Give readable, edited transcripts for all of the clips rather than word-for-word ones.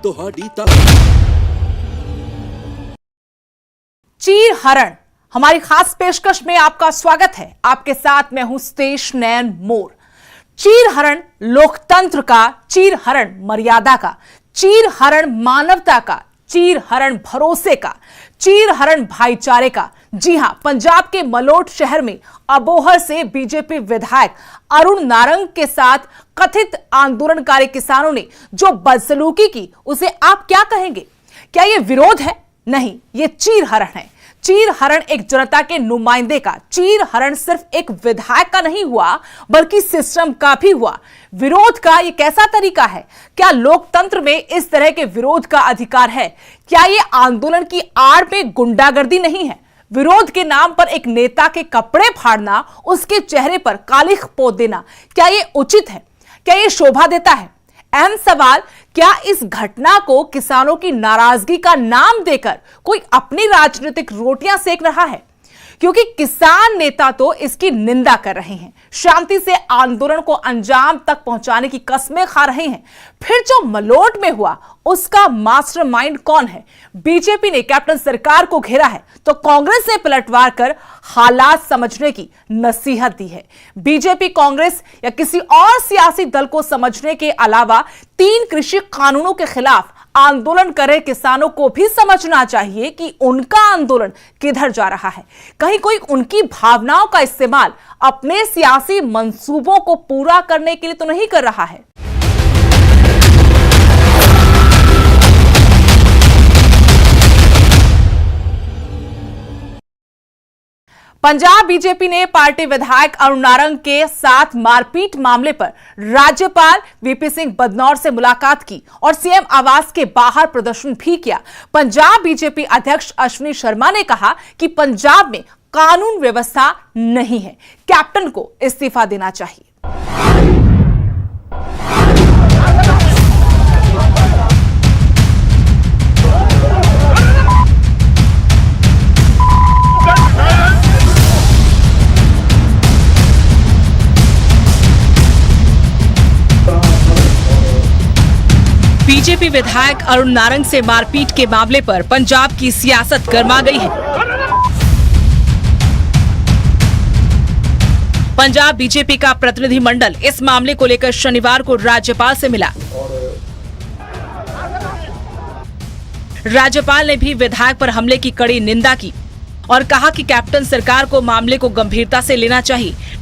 ਤੁਹਾਡੀ ਤਾਂ चीर हरण हमारी खास पेशकश में आपका स्वागत है। आपके साथ मैं हूं सतेश नयन मोर। चीर हरण लोकतंत्र का, चीर हरण मर्यादा का, चीर हरण मानवता का, चीर हरण भरोसे का, चीर हरण भाईचारे का। जी हां, पंजाब के मलोट शहर में अबोहर से बीजेपी विधायक अरुण नारंग के साथ कथित आंदोलनकारी किसानों ने जो बदसलूकी की, उसे आप क्या कहेंगे? क्या यह विरोध है? नहीं, यह चीर हरण है। चीर हरण एक जनता के नुमाइंदे का, चीर हरण सिर्फ एक विधायक का नहीं हुआ बल्कि सिस्टम का भी हुआ। विरोध का यह कैसा तरीका है? क्या लोकतंत्र में इस तरह के विरोध का अधिकार है? क्या यह आंदोलन की आड़ में गुंडागर्दी नहीं है? विरोध के नाम पर एक नेता के कपड़े फाड़ना, उसके चेहरे पर कालिख पोत देना, क्या यह उचित है? क्या यह शोभा देता है? अहम सवाल, क्या इस घटना को किसानों की नाराजगी का नाम देकर कोई अपनी राजनीतिक रोटियां सेक रहा है? क्योंकि किसान नेता तो इसकी निंदा कर रहे हैं, शांति से आंदोलन को अंजाम तक पहुंचाने की कस्में खा रहे हैं। फिर जो मलोट में हुआ, उसका मास्टरमाइंड कौन है? बीजेपी ने कैप्टन सरकार को घेरा है तो कांग्रेस ने पलटवार कर हालात समझने की नसीहत दी है। बीजेपी, कांग्रेस या किसी और सियासी दल को समझने के अलावा 3 कृषि कानूनों के खिलाफ आंदोलन कर रहे किसानों को भी समझना चाहिए कि उनका आंदोलन किधर जा रहा है। कहीं कोई उनकी भावनाओं का इस्तेमाल अपने सियासी मंसूबों को पूरा करने के लिए तो नहीं कर रहा है। पंजाब बीजेपी ने पार्टी विधायक अरुण नारंग के साथ मारपीट मामले पर राज्यपाल वीपी सिंह बदनौर से मुलाकात की और सीएम आवास के बाहर प्रदर्शन भी किया। पंजाब बीजेपी अध्यक्ष अश्विनी शर्मा ने कहा कि पंजाब में कानून व्यवस्था नहीं है, कैप्टन को इस्तीफा देना चाहिए। बीजेपी विधायक अरुण नारंग से मारपीट के मामले पर पंजाब की सियासत गर्मा गई है। पंजाब बीजेपी का प्रतिनिधि मंडल इस मामले को लेकर शनिवार को राज्यपाल से मिला। राज्यपाल ने भी विधायक पर हमले की कड़ी निंदा की और कहा कि कैप्टन सरकार को मामले को गंभीरता से लेना चाहिए।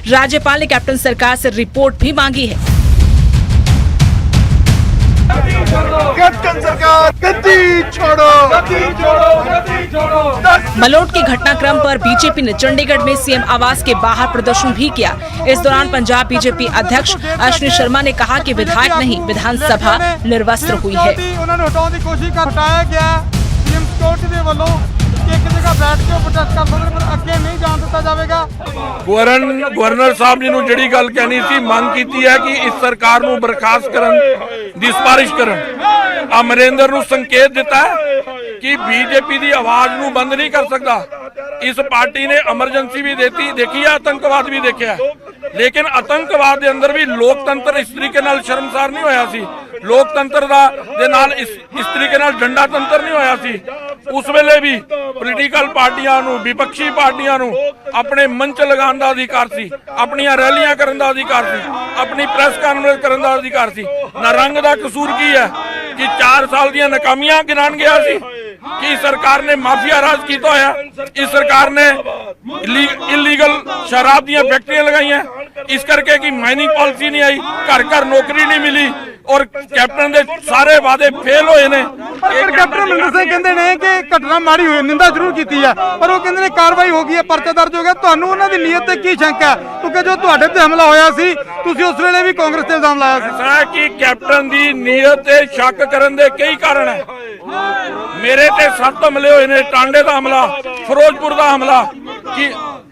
राज्यपाल ने कैप्टन सरकार से रिपोर्ट भी मांगी है। कैप्टन सरकार गद्दी छोड़ो, गद्दी छोड़ो, गद्दी छोड़ो। मलोट के घटनाक्रम पर बीजेपी ने चंडीगढ़ में सीएम आवास के बाहर प्रदर्शन भी किया। इस दौरान पंजाब बीजेपी अध्यक्ष अश्विनी शर्मा ने कहा कि विधायक नहीं, विधानसभा निर्वस्त्र हुई है। उन्होंने हटाने की कोशिश कर हटाया गया। सीएम सिक्योरिटी के वालों एक जगह बैठ के प्रोटेस्ट कर सकते, पर अगे नहीं जान दिता जाएगा। गवर्नर साहब जी ਨੂੰ ਜਿਹੜੀ ਗੱਲ ਕਹਿਣੀ ਸੀ, ਮੰਗ ਕੀਤੀ ਹੈ ਕਿ ਇਸ ਸਰਕਾਰ ਨੂੰ ਬਰਖਾਸਤ ਕਰਨ ਦੀ ਸਿਫਾਰਿਸ਼ ਕਰਨ। ਅਮਰਿੰਦਰ ਨੂੰ ਸੰਕੇਤ ਦਿੱਤਾ ਹੈ ਕਿ ਬੀਜੇਪੀ ਦੀ ਆਵਾਜ਼ ਨੂੰ ਬੰਦ ਨਹੀਂ ਕਰ ਸਕਦਾ। ਇਸ ਪਾਰਟੀ ਨੇ ਐਮਰਜੈਂਸੀ ਵੀ ਦੇਖੀ ਹੈ, ਆਤੰਕਵਾਦ ਵੀ ਦੇਖਿਆ, ਲੇਕਿਨ ਆਤੰਕਵਾਦ ਦੇ ਅੰਦਰ ਵੀ ਲੋਕਤੰਤਰ ਇਸ ਤਰੀਕੇ ਨਾਲ ਸ਼ਰਮਸਾਰ ਨਹੀਂ ਹੋਇਆ ਸੀ। ਲੋਕਤੰਤਰ ਦੇ ਨਾਲ ਇਸ ਤਰੀਕੇ ਨਾਲ ਡੰਡਾ ਤੰਤਰ ਨਹੀਂ ਹੋਇਆ ਸੀ। ਉਸ ਵੇਲੇ ਵੀ ਪੋਲੀਟੀਕਲ ਪਾਰਟੀਆਂ ਨੂੰ, ਵਿਪਕਸ਼ੀ ਪਾਰਟੀਆਂ ਨੂੰ ਆਪਣੇ ਮੰਚ ਲਗਾਉਣ ਦਾ ਅਧਿਕਾਰ ਸੀ, ਆਪਣੀਆਂ ਰੈਲੀਆਂ ਕਰਨ ਦਾ ਅਧਿਕਾਰ ਸੀ, ਆਪਣੀ ਪ੍ਰੈਸ ਕਾਨਫਰੰਸ ਕਰਨ ਦਾ ਅਧਿਕਾਰ ਸੀ। ਨਾਰੰਗ ਦਾ ਕਸੂਰ ਕੀ ਹੈ ਕਿ 4 ਸਾਲ ਦੀਆਂ ਨਾਕਾਮੀਆਂ ਗਿਣਾਣ ਗਿਆ ਸੀ कि सरकार ने माफिया राज किया होया। इस सरकार ने इलीगल शराब दी फैक्ट्रियां लगाई हैं, इस करके कि माइनिंग पॉलिसी नहीं आई, घर घर नौकरी नहीं मिली और कैप्टन दे सारे वादे फेल होए ने। कैप्टन अमरिंदर सिंह कहते हैं कि घटना माड़ी हुई, निंदा जरूर की है, पर वो कहते हैं कार्रवाई हो गई है, परचा दर्ज हो गया। ਤੁਹਾਨੂੰ ਉਹਨਾਂ ਦੀ ਨੀਅਤ ਤੇ ਕੀ ਸ਼ੰਕਾ ਹੈ? ਕਿਉਂਕਿ ਜੋ ਤੁਹਾਡੇ ਤੇ ਹਮਲਾ ਹੋਇਆ ਸੀ, ਤੁਸੀਂ ਉਸ ਵੇਲੇ ਵੀ ਕਾਂਗਰਸ ਤੇ ਇਲਜ਼ਾਮ ਲਾਇਆ ਸੀ। ऐसा है कि कैप्टन ਦੀ ਨੀਅਤ ਤੇ ਸ਼ੱਕ ਕਰਨ ਦੇ ਕਈ ਕਾਰਨ ਹੈ। ਮੇਰੇ ਤੇ 7 ਹਮਲੇ ਹੋਏ ਨੇ, ਟਾਂਡੇ ਦਾ ਹਮਲਾ, ਫਿਰੋਜ਼ਪੁਰ ਦਾ ਹਮਲਾ,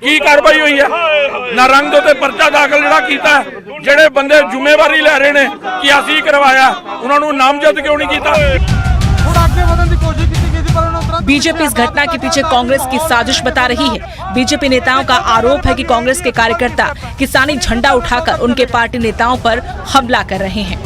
ਕੀ ਕਾਰਵਾਈ ਹੋਈ ਹੈ? ਨਾਰੰਗ ਦੇ ਉੱਤੇ ਪਰਚਾ ਦਾਖਲ ਜਿਹੜਾ ਕੀਤਾ, ਜਿਹੜੇ ਬੰਦੇ ਜ਼ਿੰਮੇਵਾਰੀ ਲੈ ਰਹੇ ਨੇ ਕਿ ਅਸੀਂ ਕਰਵਾਇਆ, ਉਹਨਾਂ ਨੂੰ ਨਾਮਜ਼ਦ ਕਿਉਂ ਨਹੀਂ ਕੀਤਾ? ਥੋੜਾ ਅੱਗੇ ਵਧਣ ਦੀ ਕੋਸ਼ਿਸ਼ ਕੀਤੀ ਗਈ ਸੀ, ਪਰ ਉਹਨਾਂ ਤੁਰੰਤ बीजेपी इस घटना के पीछे कांग्रेस की साजिश बता रही है। बीजेपी नेताओं का आरोप है कि कांग्रेस के कार्यकर्ता किसानी झंडा उठाकर उनके पार्टी नेताओं पर हमला कर रहे हैं।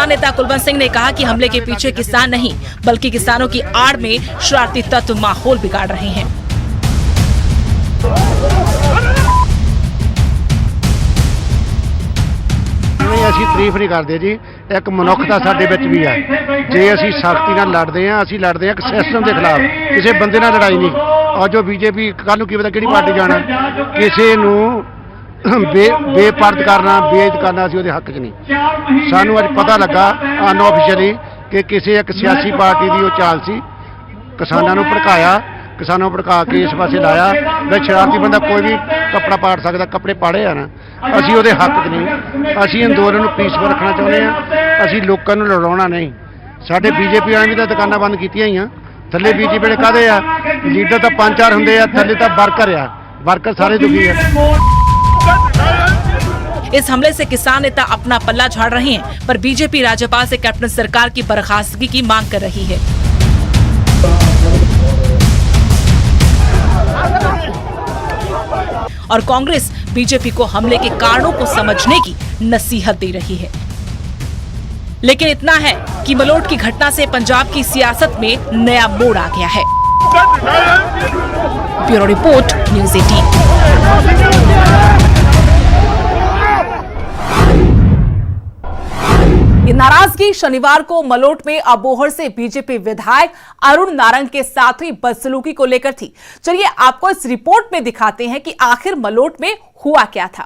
किसान नेता कुलवंत सिंह ने कहा कि हमले के पीछे किसान नहीं बल्कि किसानों की आड़ में शरारती तत्व माहौल बिगाड़ रहे हैं। ਅਸੀਂ ਤਾਰੀਫ ਨਹੀਂ ਕਰਦੇ ਜੀ, ਇੱਕ ਮਨੁੱਖਤਾ ਸਾਡੇ ਵਿੱਚ ਵੀ ਹੈ। ਜੇ ਅਸੀਂ ਸਖਤੀ ਨਾਲ ਲੜਦੇ ਹਾਂ, ਅਸੀਂ ਲੜਦੇ ਹਾਂ ਇੱਕ ਸਿਸਟਮ ਦੇ ਖਿਲਾਫ, ਕਿਸੇ ਬੰਦੇ ਨਾਲ ਲੜਾਈ ਨਹੀਂ। ਔਰ ਜੋ ਬੀਜੇਪੀ ਕੱਲ ਨੂੰ ਕੀ ਪਤਾ ਕਿਹੜੀ ਪਾਰਟੀ ਜਾਣਾ, ਕਿਸੇ ਨੂੰ ਬੇਪਰਦ ਕਰਨਾ, ਬੇਇੱਜ਼ਤ ਕਰਨਾ ਅਸੀਂ ਉਹਦੇ ਹੱਕ 'ਚ ਨਹੀਂ। ਸਾਨੂੰ ਅੱਜ ਪਤਾ ਲੱਗਾ ਅਨਆਫੀਸ਼ੀਅਲੀ ਕਿ ਕਿਸੇ ਇੱਕ ਸਿਆਸੀ ਪਾਰਟੀ ਦੀ ਉਹ ਚਾਲ ਸੀ, ਕਿਸਾਨਾਂ ਨੂੰ ਭੜਕਾਇਆ, किसानों भड़का के इस पासे लाया। वह शरारती बंदा कोई भी कपड़ा पाड़ सकता, कपड़े पाड़े आ ना, असी उहदे हक च नहीं। असी अंदोलन पीसफुल रखना चाहुंदे हां, असी लोकां नूं लड़ाउणा नहीं। साडे बीजेपी वालियां भी तां दुकानां बंद कीतियां ही आ, थल्ले बीजेपी वाले काहदे आ, लीडर तां 5-4 हुंदे आ, थल्ले तां वर्कर आ, वर्कर सारे दुखी आ। इस हमले से किसान नेता अपना पल्ला झाड़ रहे हैं, पर बीजेपी राज्यपाल से कैप्टन सरकार की बर्खास्तगी की मांग कर रही है। और कांग्रेस बीजेपी को हमले के कारणों को समझने की नसीहत दे रही है। लेकिन इतना है कि मलोट की घटना से पंजाब की सियासत में नया मोड़ आ गया है। Bureau report, news 18। ये नाराजगी शनिवार को मलोट में अबोहर से बीजेपी विधायक अरुण नारंग के साथ हुई बदसलूकी को लेकर थी। चलिए आपको इस रिपोर्ट में दिखाते हैं कि आखिर मलोट में हुआ क्या था।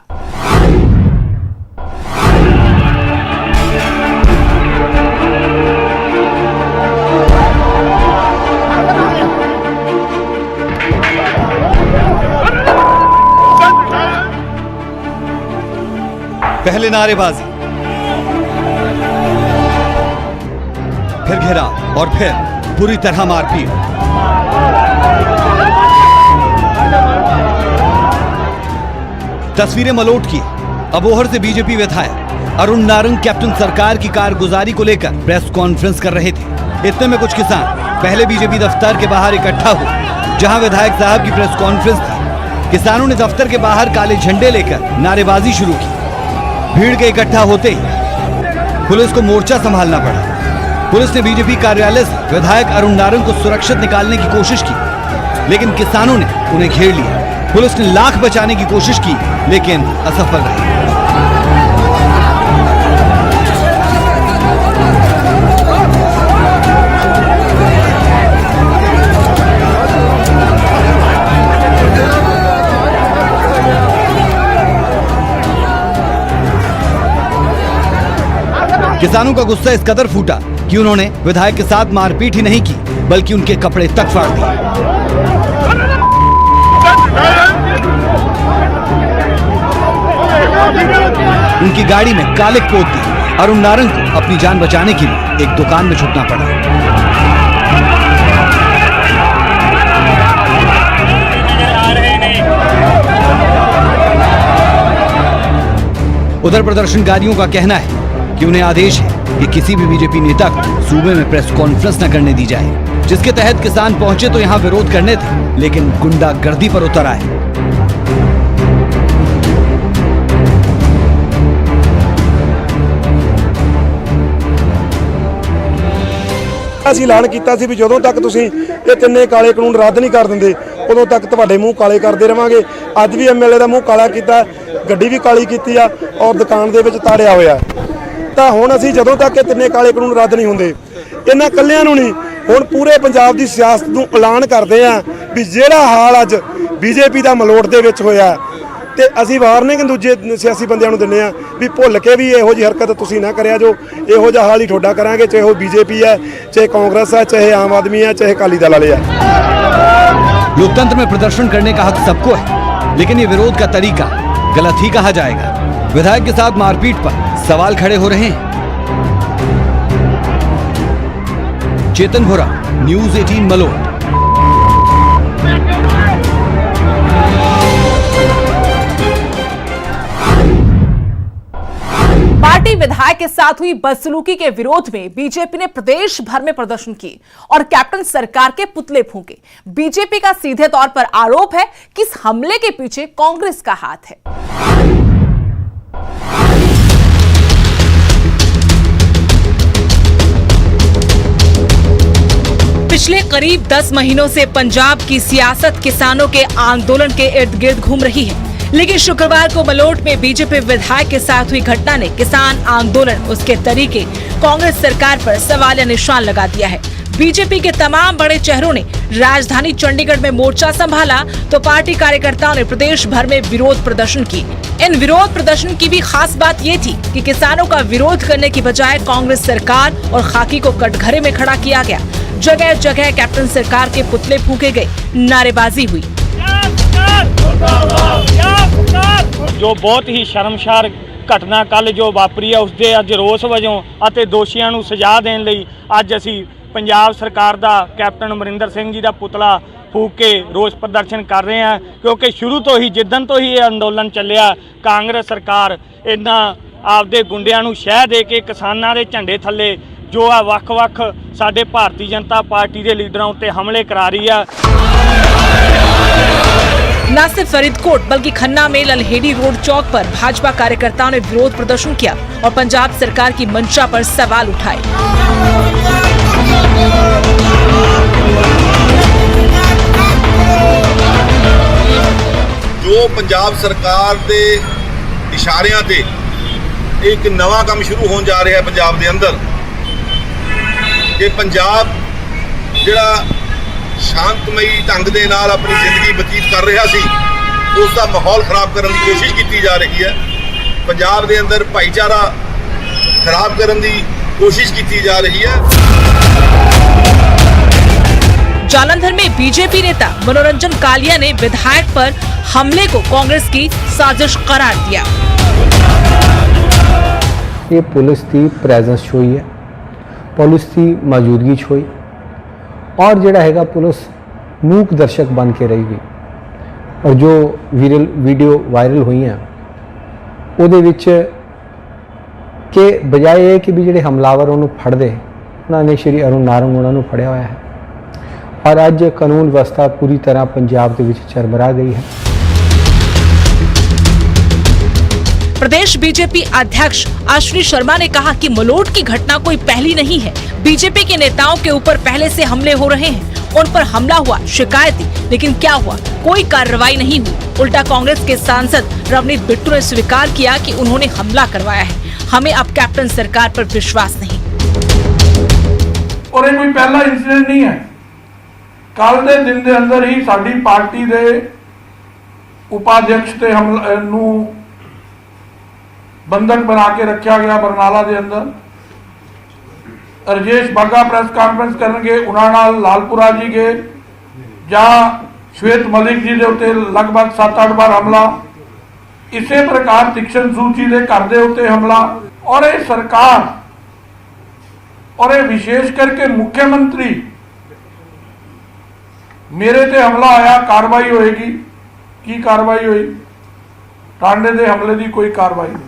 पहले नारेबाजी, फिर घेराव और फिर पूरी तरह मारपीट। तस्वीरें मलोट की। अबोहर से बीजेपी विधायक अरुण नारंग कैप्टन सरकार की कारगुजारी को लेकर प्रेस कॉन्फ्रेंस कर रहे थे। इतने में कुछ किसान पहले बीजेपी दफ्तर के बाहर इकट्ठा हुए, जहां विधायक साहब की प्रेस कॉन्फ्रेंस थी। किसानों ने दफ्तर के बाहर काले झंडे लेकर नारेबाजी शुरू की। भीड़ के इकट्ठा होते ही पुलिस को मोर्चा संभालना पड़ा। पुलिस ने बीजेपी कार्यालय से विधायक अरुण नारंग को सुरक्षित निकालने की कोशिश की, लेकिन किसानों ने उन्हें घेर लिया। पुलिस ने लाख बचाने की कोशिश की, लेकिन असफल रही। किसानों का गुस्सा इस कदर फूटा कि उन्होंने विधायक के साथ मारपीट ही नहीं की, बल्कि उनके कपड़े तक फाड़ दिए। उनकी गाड़ी में कालिक पोत दी। अरुण नारंग को अपनी जान बचाने के लिए एक दुकान में छुपना पड़ा। उधर प्रदर्शनकारियों का कहना है कि उन्हें आदेश है कि किसी भी बीजेपी नेता को सूबे में प्रेस कॉन्फ्रेंस न करने दी जाए, जिसके तहत किसान पहुंचे तो यहां विरोध करने थे, लेकिन गुंडागर्दी पर उतर आए। ਅਸੀਂ ਐਲਾਨ ਕੀਤਾ ਸੀ ਵੀ ਜਦੋਂ ਤੱਕ ਤੁਸੀਂ ਇਹ ਤਿੰਨੇ ਕਾਲੇ ਕਾਨੂੰਨ ਰੱਦ ਨਹੀਂ ਕਰ ਦਿੰਦੇ ਉਦੋਂ ਤੱਕ ਤੁਹਾਡੇ ਮੂੰਹ ਕਾਲੇ ਕਰਦੇ ਰਵਾਂਗੇ। ਅੱਜ ਵੀ ਐਮਐਲਏ ਦਾ ਮੂੰਹ ਕਾਲਾ ਕੀਤਾ, ਗੱਡੀ ਵੀ ਕਾਲੀ ਕੀਤੀ ਆ ਔਰ ਦੁਕਾਨ ਦੇ ਵਿੱਚ ਤਾੜਿਆ ਹੋਇਆ। ਤਾਂ ਹੁਣ ਅਸੀਂ ਜਦੋਂ ਤੱਕ ਇਹ ਤਿੰਨੇ ਕਾਲੇ ਕਾਨੂੰਨ ਰੱਦ ਨਹੀਂ ਹੁੰਦੇ, ਇਹਨਾਂ ਕੱਲਿਆਂ ਨੂੰ ਨਹੀਂ, ਹੁਣ ਪੂਰੇ ਪੰਜਾਬ ਦੀ ਸਿਆਸਤ ਨੂੰ ਐਲਾਨ ਕਰਦੇ ਆ ਵੀ ਜਿਹੜਾ ਹਾਲ ਅੱਜ ਬੀਜੇਪੀ ਦਾ ਮਲੋਟ ਦੇ ਵਿੱਚ ਹੋਇਆ ਤੇ ਅਸੀਂ ਵਾਰਨਿੰਗ ਦੂਜੇ ਸਿਆਸੀ ਬੰਦਿਆਂ ਨੂੰ ਦਿੰਦੇ ਆ ਵੀ ਭੁੱਲ ਕੇ ਵੀ ਇਹੋ ਜਿਹੀ ਹਰਕਤ ਤੁਸੀਂ ਨਾ ਕਰਿਆ ਜੋ। ਇਹੋ ਜਿਹਾ ਹਾਲ ਹੀ ਤੁਹਾਡਾ ਕਰਾਂਗੇ, ਚਾਹੇ ਉਹ बीजेपी है, चाहे कांग्रेस है, चाहे आम आदमी है, चाहे अकाली दल वाले है। लोकतंत्र में प्रदर्शन करने का हक सबको है, लेकिन ये विरोध का तरीका गलत ही कहा जाएगा। विधायक के साथ मारपीट पर सवाल खड़े हो रहे हैं। चेतन भोरा, न्यूज़ 18 मलोट। पार्टी विधायक के साथ हुई बदसलूकी के विरोध में बीजेपी ने प्रदेश भर में प्रदर्शन किए और कैप्टन सरकार के पुतले फूंके। बीजेपी का सीधे तौर पर आरोप है कि इस हमले के पीछे कांग्रेस का हाथ है। पिछले करीब 10 महीनों से पंजाब की सियासत किसानों के आंदोलन के इर्द गिर्द घूम रही है, लेकिन शुक्रवार को मलोट में बीजेपी विधायक के साथ हुई घटना ने किसान आंदोलन, उसके तरीके, कांग्रेस सरकार पर सवालिया निशान लगा दिया है। बीजेपी के तमाम बड़े चेहरों ने राजधानी चंडीगढ़ में मोर्चा संभाला तो पार्टी कार्यकर्ताओं ने प्रदेश भर में विरोध प्रदर्शन किए। इन विरोध प्रदर्शन की भी खास बात ये थी कि किसानों का विरोध करने की बजाय कांग्रेस सरकार और खाकी को कटघरे में खड़ा किया गया। जगह जगह कैप्टन सरकार के पुतले फूंके गए, नारेबाजी हुई। ਜੋ ਬਹੁਤ ਹੀ ਸ਼ਰਮਸਾਰ ਘਟਨਾ ਕੱਲ ਜੋ ਵਾਪਰੀ ਹੈ, ਉਸਦੇ ਅੱਜ ਰੋਸ ਵਜੋਂ ਅਤੇ ਦੋਸ਼ੀਆਂ ਨੂੰ ਸਜ਼ਾ ਦੇਣ ਲਈ ਅੱਜ ਅਸੀਂ ਪੰਜਾਬ ਸਰਕਾਰ ਦਾ ਕੈਪਟਨ ਅਮਰਿੰਦਰ ਸਿੰਘ ਜੀ ਦਾ ਪੁਤਲਾ ਫੂਕ ਕੇ ਰੋਸ ਪ੍ਰਦਰਸ਼ਨ ਕਰ ਰਹੇ ਹਾਂ, ਕਿਉਂਕਿ ਸ਼ੁਰੂ ਤੋਂ ਹੀ ਜਿੱਦਣ ਤੋਂ ਹੀ ਇਹ ਅੰਦੋਲਨ ਚੱਲਿਆ, ਕਾਂਗਰਸ ਸਰਕਾਰ ਇਹਨਾਂ ਆਪਦੇ ਗੁੰਡਿਆਂ ਨੂੰ ਸ਼ਹਿ ਦੇ ਕੇ ਕਿਸਾਨਾਂ ਦੇ ਝੰਡੇ ਥੱਲੇ ਜੋ ਆ ਵੱਖ-ਵੱਖ ਸਾਡੇ ਭਾਰਤੀ ਜਨਤਾ ਪਾਰਟੀ ਦੇ ਲੀਡਰਾਂ ਉੱਤੇ ਹਮਲੇ ਕਰਾ ਰਹੀ ਆ। न सिर्फ फरीदकोट बल्कि खन्ना में ललहेड़ी रोड चौक पर भाजपा कार्यकर्ताओं ने विरोध प्रदर्शन किया और पंजाब सरकार की मंशा पर सवाल उठाए। जो पंजाब सरकार के इशारियां ते एक नवा काम शुरू होने जा रहा है पंजाब के अंदर कि पंजाब जिहड़ा शांतमई ढंग दे नाल अपनी जिंदगी बतीत कर रहा सी, उसका माहौल खराब करने की कोशिश की जा रही है। पंजाब के अंदर भाईचारा खराब करने की कोशिश की जा रही है। जालंधर में बीजेपी नेता मनोरंजन कालिया ने विधायक पर हमले को कांग्रेस की साजिश करार दिया। ये पुलिस की प्रेजेंस छोई है, पुलिस की मौजूदगी छोई और जोड़ा है पुलिस मूक दर्शक बन के रही गई। और जो वीडियो वायरल हुई हैं ਉਹਦੇ ਵਿੱਚ ਕਿ ਬਜਾਏ ਇਹ ਕਿ ਵੀ ਜਿਹੜੇ ਹਮਲਾਵਰ ਉਹਨੂੰ ਫੜਦੇ, ਉਹਨਾਂ ਨੇ ਸ਼੍ਰੀ ਅਰੁਣ ਨਾਰੰਗ ਉਹਨਾਂ ਨੂੰ ਫੜਿਆ ਹੋਇਆ ਹੈ ਔਰ ਅੱਜ ਕਾਨੂੰਨ ਵਿਵਸਥਾ ਪੂਰੀ ਤਰ੍ਹਾਂ ਪੰਜਾਬ ਦੇ ਵਿੱਚ ਚਰਮਰਾ ਗਈ ਹੈ। प्रदेश बीजेपी अध्यक्ष अश्विनी शर्मा ने कहा कि मलोट की घटना कोई पहली नहीं है। बीजेपी के नेताओं के ऊपर पहले से हमले हो रहे हैं, उन पर हमला हुआ, शिकायत दी, लेकिन क्या हुआ? कोई कार्रवाई नहीं हुई। उल्टा कांग्रेस के सांसद रवनीत बिट्टू ने स्वीकार किया कि उन्होंने हमला करवाया है। हमें अब कैप्टन सरकार पर विश्वास नहीं। और ये कोई पहला इंसिडेंट नहीं है। कल के दिन के अंदर ही साडी पार्टी के उपाध्यक्ष ते हमले बंधक बना के रखा गया बरनाला के अंदर। राजेश बाघा प्रेस कॉन्फ्रेंस करनगे, उन्हां नाल लालपुरा जी गए, जहां श्वेत मलिक जी के उत्ते लगभग 7-8 बार हमला, इसे प्रकार तीक्ष्ण सूची के घर के उत्ते हमला। और ये सरकार और ये विशेष करके मुख्यमंत्री मेरे ते हमला आया, कार्रवाई होएगी। की कार्रवाई हुई? टांडे के हमले की कोई कार्रवाई नहीं।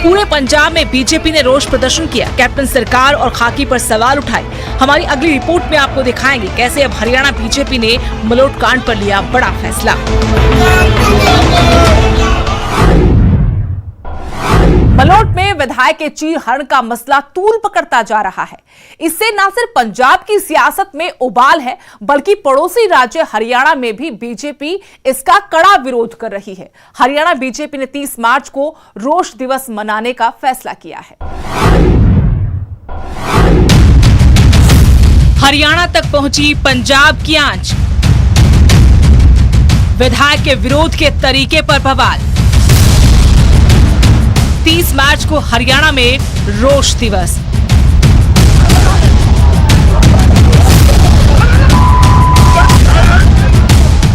पूरे पंजाब में बीजेपी ने रोष प्रदर्शन किया, कैप्टन सरकार और खाकी पर सवाल उठाए। हमारी अगली रिपोर्ट में आपको दिखाएंगे कैसे अब हरियाणा बीजेपी ने मलोट कांड पर लिया बड़ा फैसला। मलोट में विधायक के चीरहरण का मसला तूल पकड़ता जा रहा है। इससे न सिर्फ पंजाब की सियासत में उबाल है, बल्कि पड़ोसी राज्य हरियाणा में भी बीजेपी इसका कड़ा विरोध कर रही है। हरियाणा बीजेपी ने 30 मार्च को रोष दिवस मनाने का फैसला किया है। हरियाणा तक पहुंची पंजाब की आंच, विधायक के विरोध के तरीके पर बवाल। 30 मार्च को हरियाणा में रोष दिवस।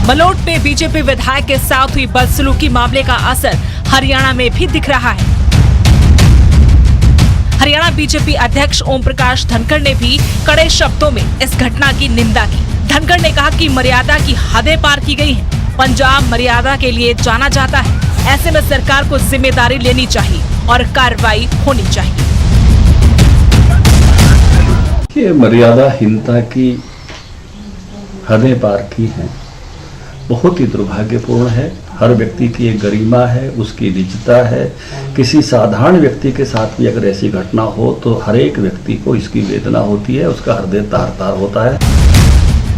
मलोट में बीजेपी विधायक के साथ हुई बदसलूकी मामले का असर हरियाणा में भी दिख रहा है। हरियाणा बीजेपी अध्यक्ष ओम प्रकाश धनखड़ ने भी कड़े शब्दों में इस घटना की निंदा की। धनखड़ ने कहा कि मर्यादा की हदें पार की गई हैं। पंजाब मर्यादा के लिए जाना जाता है, ऐसे में सरकार को जिम्मेदारी लेनी चाहिए और कार्रवाई होनी चाहिए। ये मर्यादाहीनता की हदें पार की हैं, बहुत ही दुर्भाग्यपूर्ण है। हर व्यक्ति की एक गरिमा है, उसकी निजता है। किसी साधारण व्यक्ति के साथ भी अगर ऐसी घटना हो तो हर एक व्यक्ति को इसकी वेदना होती है, उसका हृदय तार-तार होता है।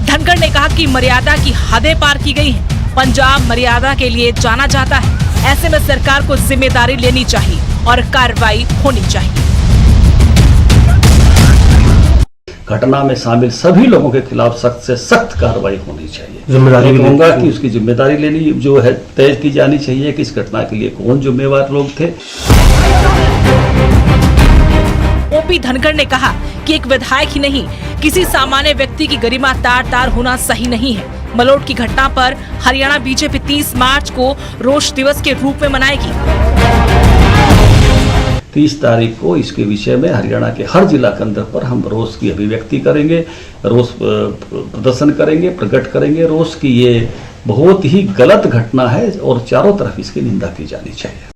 धनखड़ ने कहा कि मर्यादा की हदें पार की गई हैं। पंजाब मर्यादा के लिए जाना जाता है। ऐसे में सरकार को जिम्मेदारी लेनी चाहिए और कार्रवाई होनी चाहिए। घटना में शामिल सभी लोगों के खिलाफ सख्त से सख्त कार्रवाई होनी चाहिए। जिम्मेदारी मैं कहूंगा कि उसकी जिम्मेदारी लेनी जो है तय की जानी चाहिए कि इस घटना के लिए कौन जिम्मेवार लोग थे। ओपी धनखड़ ने कहा कि एक विधायक ही नहीं, किसी सामान्य व्यक्ति की गरिमा तार-तार होना सही नहीं है। मलोट की घटना पर हरियाणा बीजेपी 30 मार्च को रोष दिवस के रूप में मनाएगी। 30 तारीख को इसके विषय में हरियाणा के हर जिला केंद्र पर हम रोष की अभिव्यक्ति करेंगे, रोष प्रदर्शन करेंगे, प्रकट करेंगे रोष की ये बहुत ही गलत घटना है और चारों तरफ इसकी निंदा की जानी चाहिए।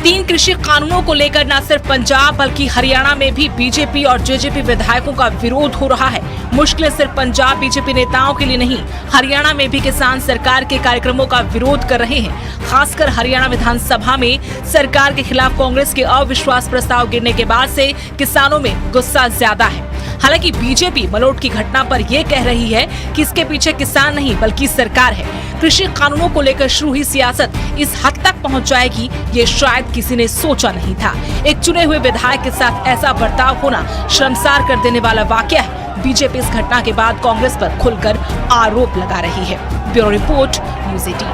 3 कृषि कानूनों को लेकर न सिर्फ पंजाब बल्कि हरियाणा में भी बीजेपी और जेजेपी विधायकों का विरोध हो रहा है। मुश्किलें सिर्फ पंजाब बीजेपी नेताओं के लिए नहीं, हरियाणा में भी किसान सरकार के कार्यक्रमों का विरोध कर रहे हैं। खासकर हरियाणा विधानसभा में सरकार के खिलाफ कांग्रेस के अविश्वास प्रस्ताव गिरने के बाद से किसानों में गुस्सा ज्यादा है। हालांकि बीजेपी मलोट की घटना पर यह कह रही है कि इसके पीछे किसान नहीं बल्कि सरकार है। कृषि कानूनों को लेकर शुरू हुई सियासत इस हद तक पहुंच जाएगी, ये शायद किसी ने सोचा नहीं था। एक चुने हुए विधायक के साथ ऐसा बर्ताव होना शर्मसार कर देने वाला वाकया है। बीजेपी इस घटना के बाद कांग्रेस पर खुलकर आरोप लगा रही है। Bureau report, news 18।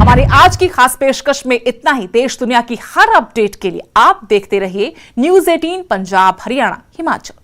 हमारी आज की खास पेशकश में इतना ही। देश दुनिया की हर अपडेट के लिए आप देखते रहिए न्यूज़ 18 पंजाब, हरियाणा, हिमाचल।